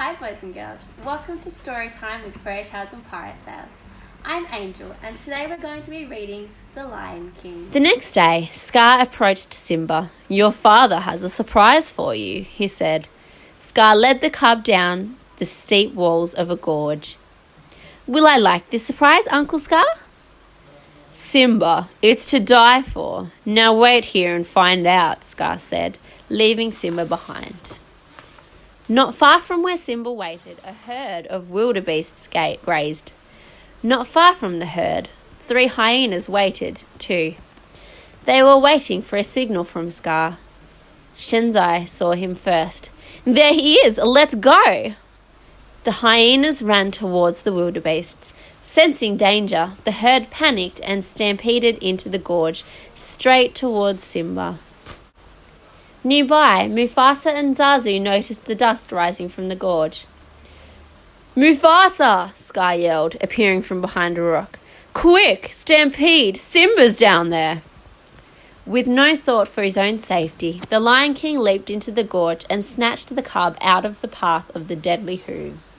Hi boys and girls, welcome to Storytime with Fairy Tales and Pirate Tales. I'm Angel and today we're going to be reading The Lion King. The next day, Scar approached Simba. "Your father has a surprise for you," he said. Scar led the cub down the steep walls of a gorge. "Will I like this surprise, Uncle Scar?" "Simba, it's to die for. Now wait here and find out," Scar said, leaving Simba behind. Not far from where Simba waited, a herd of wildebeests grazed. Not far from the herd, 3 hyenas waited, too. They were waiting for a signal from Scar. Shenzai saw him first. "There he is! Let's go!" The hyenas ran towards the wildebeests. Sensing danger, the herd panicked and stampeded into the gorge, straight towards Simba. Nearby, Mufasa and Zazu noticed the dust rising from the gorge. "Mufasa!" Scar yelled, appearing from behind a rock. "Quick! Stampede! Simba's down there!" With no thought for his own safety, the Lion King leaped into the gorge and snatched the cub out of the path of the deadly hooves.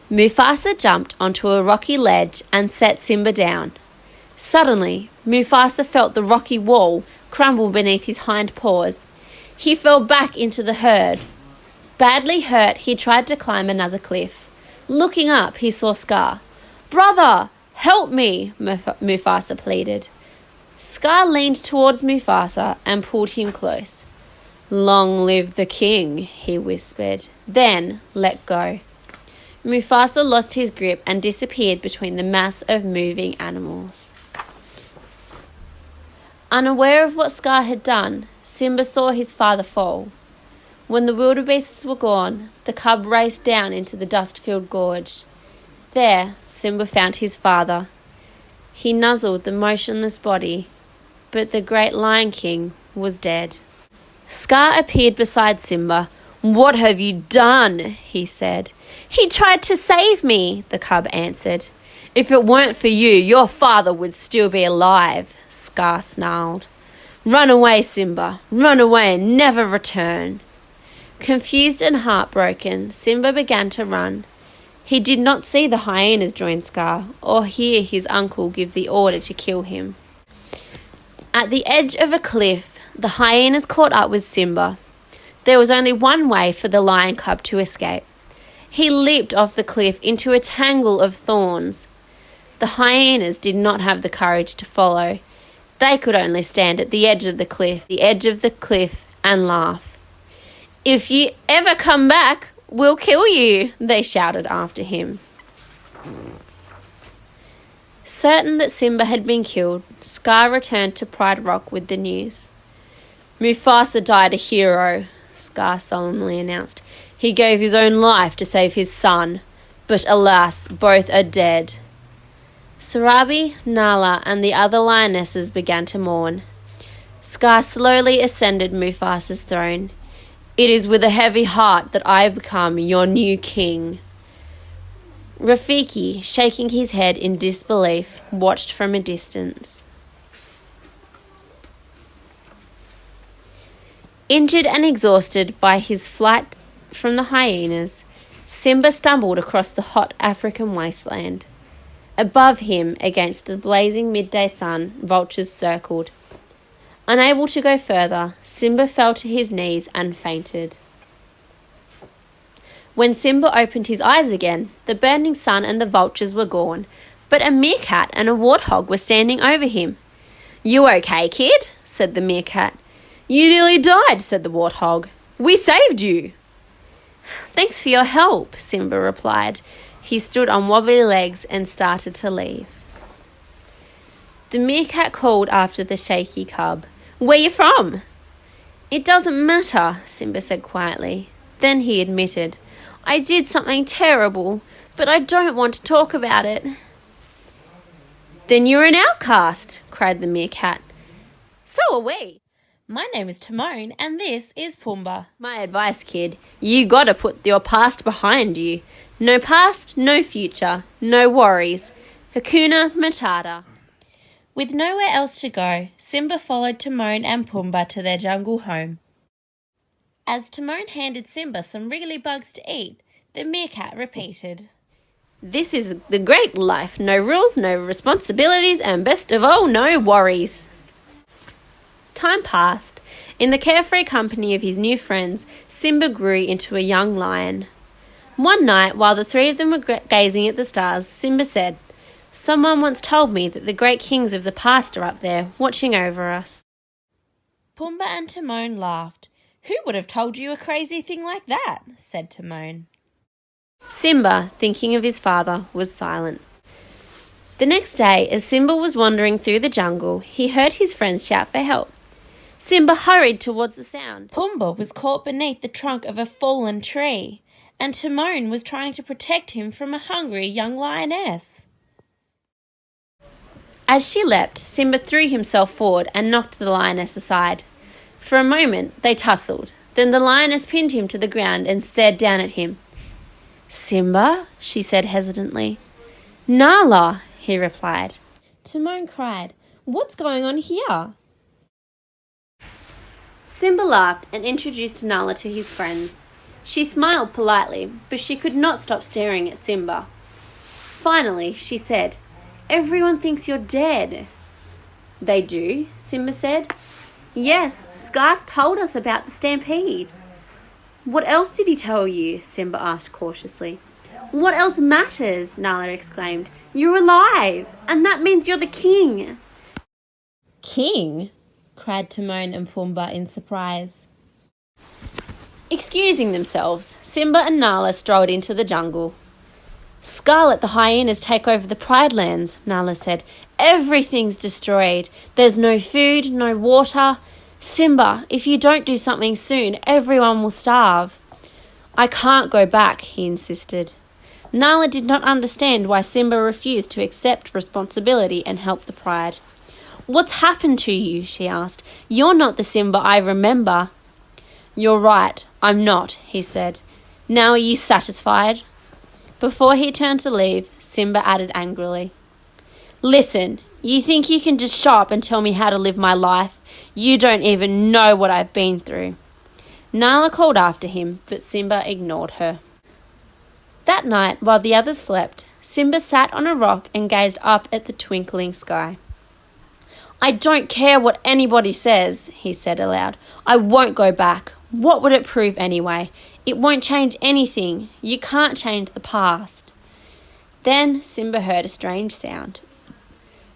Mufasa jumped onto a rocky ledge and set Simba down. Suddenly, Mufasa felt the rocky wall crumble beneath his hind paws. He fell back into the herd. Badly hurt, he tried to climb another cliff. Looking up, he saw Scar. "Brother, help me," Mufasa pleaded. Scar leaned towards Mufasa and pulled him close. "Long live the king," he whispered, then let go. Mufasa lost his grip and disappeared between the mass of moving animals. Unaware of what Scar had done, Simba saw his father fall. When the wildebeests were gone, the cub raced down into the dust-filled gorge. There, Simba found his father. He nuzzled the motionless body, but the great Lion King was dead. Scar appeared beside Simba. "What have you done?" he said. "He tried to save me," the cub answered. "If it weren't for you, your father would still be alive," Scar snarled. "Run away, Simba. Run away and never return." Confused and heartbroken, Simba began to run. He did not see the hyenas join Scar or hear his uncle give the order to kill him. At the edge of a cliff, the hyenas caught up with Simba. There was only one way for the lion cub to escape. He leaped off the cliff into a tangle of thorns. The hyenas did not have the courage to follow. They could only stand at the edge of the cliff, and laugh. "If you ever come back, we'll kill you," they shouted after him. Certain that Simba had been killed, Scar returned to Pride Rock with the news. "Mufasa died a hero," Scar solemnly announced. "He gave his own life to save his son, but alas, both are dead." Sarabi, Nala, and the other lionesses began to mourn. Scar slowly ascended Mufasa's throne. "It is with a heavy heart that I become your new king." Rafiki, shaking his head in disbelief, watched from a distance. Injured and exhausted by his flight from the hyenas, Simba stumbled across the hot African wasteland. Above him, against the blazing midday sun, vultures circled. Unable to go further, Simba fell to his knees and fainted. When Simba opened his eyes again, the burning sun and the vultures were gone, but a meerkat and a warthog were standing over him. "You okay, kid?" said the meerkat. "You nearly died," said the warthog. "We saved you." "Thanks for your help," Simba replied. He stood on wobbly legs and started to leave. The meerkat called after the shaky cub. "Where you from?" "It doesn't matter," Simba said quietly. Then he admitted, "I did something terrible, but I don't want to talk about it." "Then you're an outcast," cried the meerkat. "So are we. My name is Timon, and this is Pumbaa. My advice, kid, you gotta put your past behind you. No past, no future, no worries. Hakuna Matata." With nowhere else to go, Simba followed Timon and Pumbaa to their jungle home. As Timon handed Simba some wriggly bugs to eat, the meerkat repeated, "This is the great life. No rules, no responsibilities, and best of all, no worries." Time passed. In the carefree company of his new friends, Simba grew into a young lion. One night, while the three of them were gazing at the stars, Simba said, "Someone once told me that the great kings of the past are up there, watching over us." Pumbaa and Timon laughed. "Who would have told you a crazy thing like that?" said Timon. Simba, thinking of his father, was silent. The next day, as Simba was wandering through the jungle, he heard his friends shout for help. Simba hurried towards the sound. Pumbaa was caught beneath the trunk of a fallen tree, and Timon was trying to protect him from a hungry young lioness. As she leapt, Simba threw himself forward and knocked the lioness aside. For a moment, they tussled. Then the lioness pinned him to the ground and stared down at him. "Simba?" she said hesitantly. "Nala," he replied. Timon cried, "What's going on here?" Simba laughed and introduced Nala to his friends. She smiled politely, but she could not stop staring at Simba. Finally, she said, "Everyone thinks you're dead." "They do?" Simba said. "Yes, Scar told us about the stampede." "What else did he tell you?" Simba asked cautiously. "What else matters?" Nala exclaimed. "You're alive, and that means you're the king." "King?" cried Timon and Pumbaa in surprise. Excusing themselves, Simba and Nala strolled into the jungle. "Scar let the hyenas take over the Pride Lands," Nala said. "Everything's destroyed. There's no food, no water. Simba, if you don't do something soon, everyone will starve." "I can't go back," he insisted. Nala did not understand why Simba refused to accept responsibility and help the Pride. "What's happened to you?" she asked. "You're not the Simba I remember." "You're right, I'm not," he said. "Now are you satisfied?" Before he turned to leave, Simba added angrily, "Listen, you think you can just show up and tell me how to live my life? You don't even know what I've been through." Nala called after him, but Simba ignored her. That night, while the others slept, Simba sat on a rock and gazed up at the twinkling sky. "I don't care what anybody says," he said aloud. "I won't go back. What would it prove anyway? It won't change anything. You can't change the past." Then Simba heard a strange sound.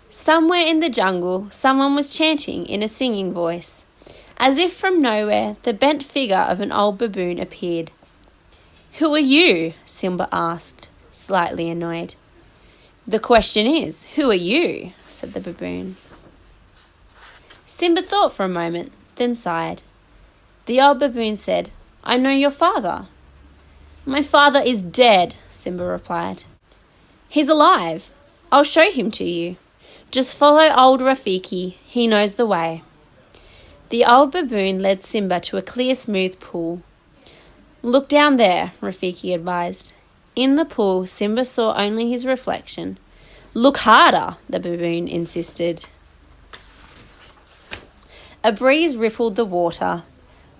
Somewhere in the jungle, someone was chanting in a singing voice. As if from nowhere, the bent figure of an old baboon appeared. "Who are you?" Simba asked, slightly annoyed. "The question is, who are you?" said the baboon. Simba thought for a moment, then sighed. The old baboon said, "I know your father." "My father is dead," Simba replied. "He's alive. I'll show him to you. Just follow old Rafiki. He knows the way." The old baboon led Simba to a clear, smooth pool. "Look down there," Rafiki advised. In the pool, Simba saw only his reflection. "Look harder," the baboon insisted. A breeze rippled the water.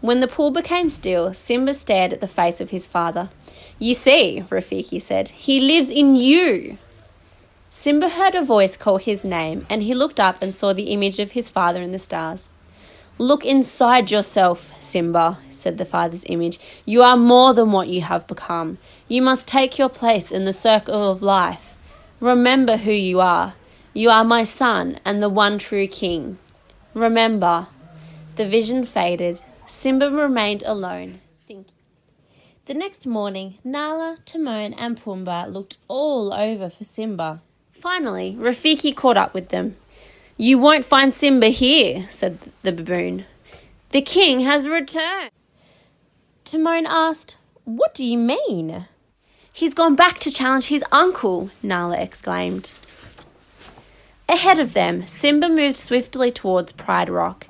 When the pool became still, Simba stared at the face of his father. "You see," Rafiki said, "he lives in you." Simba heard a voice call his name, and he looked up and saw the image of his father in the stars. "Look inside yourself, Simba," said the father's image. "You are more than what you have become. You must take your place in the circle of life. Remember who you are. You are my son and the one true king. Remember." The vision faded. Simba remained alone, thinking. The next morning, Nala, Timon and Pumbaa looked all over for Simba. Finally, Rafiki caught up with them. "You won't find Simba here," said the baboon. "The king has returned." Timon asked, "What do you mean?" "He's gone back to challenge his uncle," Nala exclaimed. Ahead of them, Simba moved swiftly towards Pride Rock.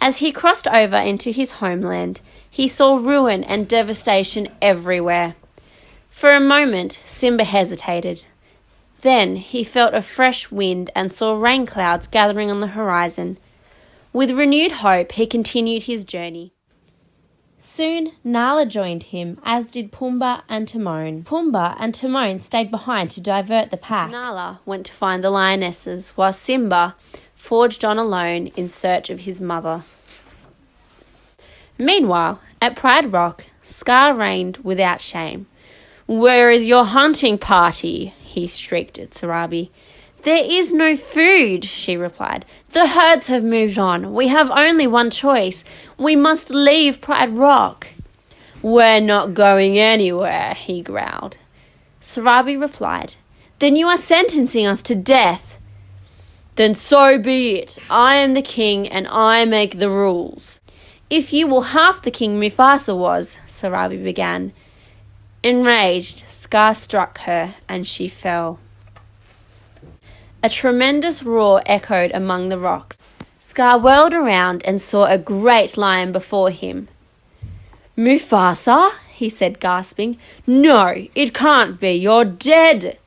As he crossed over into his homeland, he saw ruin and devastation everywhere. For a moment, Simba hesitated. Then he felt a fresh wind and saw rain clouds gathering on the horizon. With renewed hope, he continued his journey. Soon Nala joined him, as did Pumbaa and Timon. Pumbaa and Timon stayed behind to divert the pack. Nala went to find the lionesses, while Simba forged on alone in search of his mother. Meanwhile, at Pride Rock, Scar reigned without shame. "Where is your hunting party?" he shrieked at Sarabi. "There is no food," she replied. "The herds have moved on. We have only one choice. We must leave Pride Rock." "We're not going anywhere," he growled. Sarabi replied, "Then you are sentencing us to death." "Then so be it. I am the king and I make the rules." "If you were half the king Mufasa was," Sarabi began. Enraged, Scar struck her and she fell. A tremendous roar echoed among the rocks. Scar whirled around and saw a great lion before him. "Mufasa?" he said, gasping. "No, it can't be. You're dead."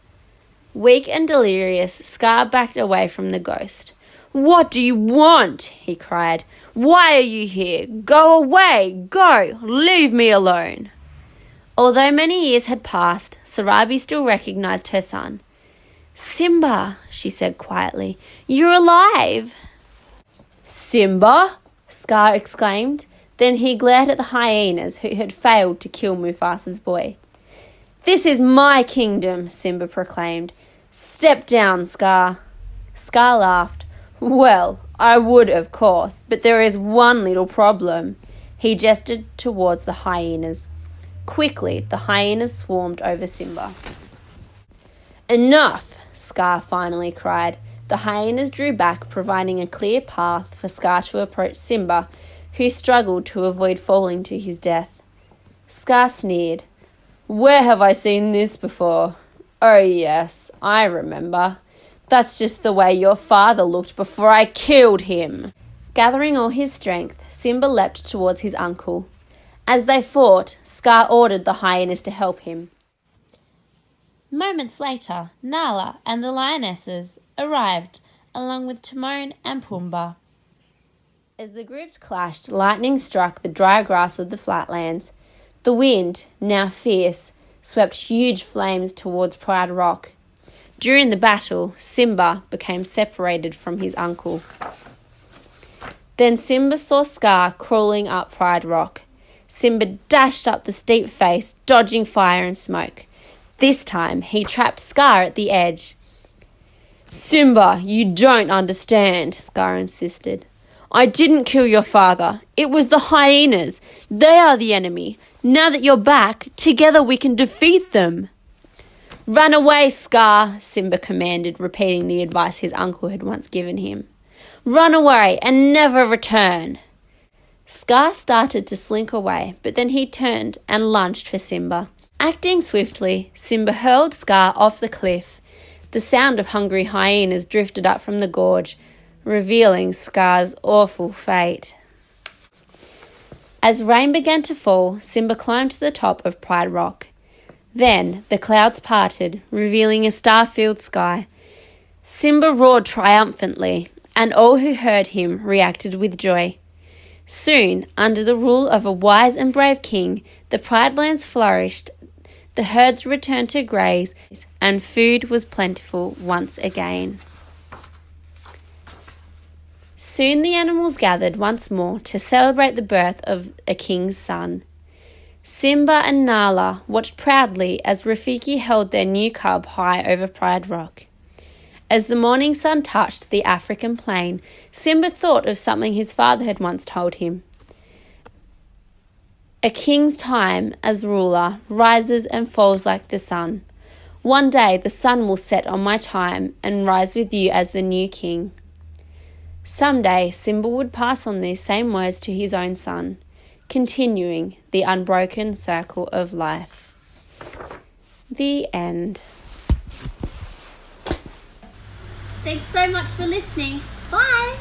Weak and delirious, Scar backed away from the ghost. "What do you want?" he cried. "Why are you here? Go away! Go! Leave me alone!" Although many years had passed, Sarabi still recognized her son. "Simba," she said quietly, "you're alive." "Simba?" Scar exclaimed. Then he glared at the hyenas who had failed to kill Mufasa's boy. "This is my kingdom," Simba proclaimed. "Step down, Scar." Scar laughed. "Well, I would, of course, but there is one little problem." He gestured towards the hyenas. Quickly, the hyenas swarmed over Simba. "Enough!" Scar finally cried. The hyenas drew back, providing a clear path for Scar to approach Simba, who struggled to avoid falling to his death. Scar sneered. "Where have I seen this before? Oh yes, I remember. That's just the way your father looked before I killed him." Gathering all his strength, Simba leapt towards his uncle. As they fought, Scar ordered the hyenas to help him. Moments later, Nala and the lionesses arrived, along with Timon and Pumbaa. As the groups clashed, lightning struck the dry grass of the flatlands. The wind, now fierce, swept huge flames towards Pride Rock. During the battle, Simba became separated from his uncle. Then Simba saw Scar crawling up Pride Rock. Simba dashed up the steep face, dodging fire and smoke. This time, he trapped Scar at the edge. "Simba, you don't understand," Scar insisted. "I didn't kill your father. It was the hyenas. They are the enemy. Now that you're back, together we can defeat them." "Run away, Scar," Simba commanded, repeating the advice his uncle had once given him. "Run away and never return." Scar started to slink away, but then he turned and lunged for Simba. Acting swiftly, Simba hurled Scar off the cliff. The sound of hungry hyenas drifted up from the gorge, revealing Scar's awful fate. As rain began to fall, Simba climbed to the top of Pride Rock. Then the clouds parted, revealing a star-filled sky. Simba roared triumphantly, and all who heard him reacted with joy. Soon, under the rule of a wise and brave king, the Pride Lands flourished, the herds returned to graze, and food was plentiful once again. Soon the animals gathered once more to celebrate the birth of a king's son. Simba and Nala watched proudly as Rafiki held their new cub high over Pride Rock. As the morning sun touched the African plain, Simba thought of something his father had once told him. A king's time as ruler rises and falls like the sun. One day the sun will set on my time and rise with you as the new king. Someday Simba would pass on these same words to his own son, continuing the unbroken circle of life. The end. Thanks so much for listening. Bye!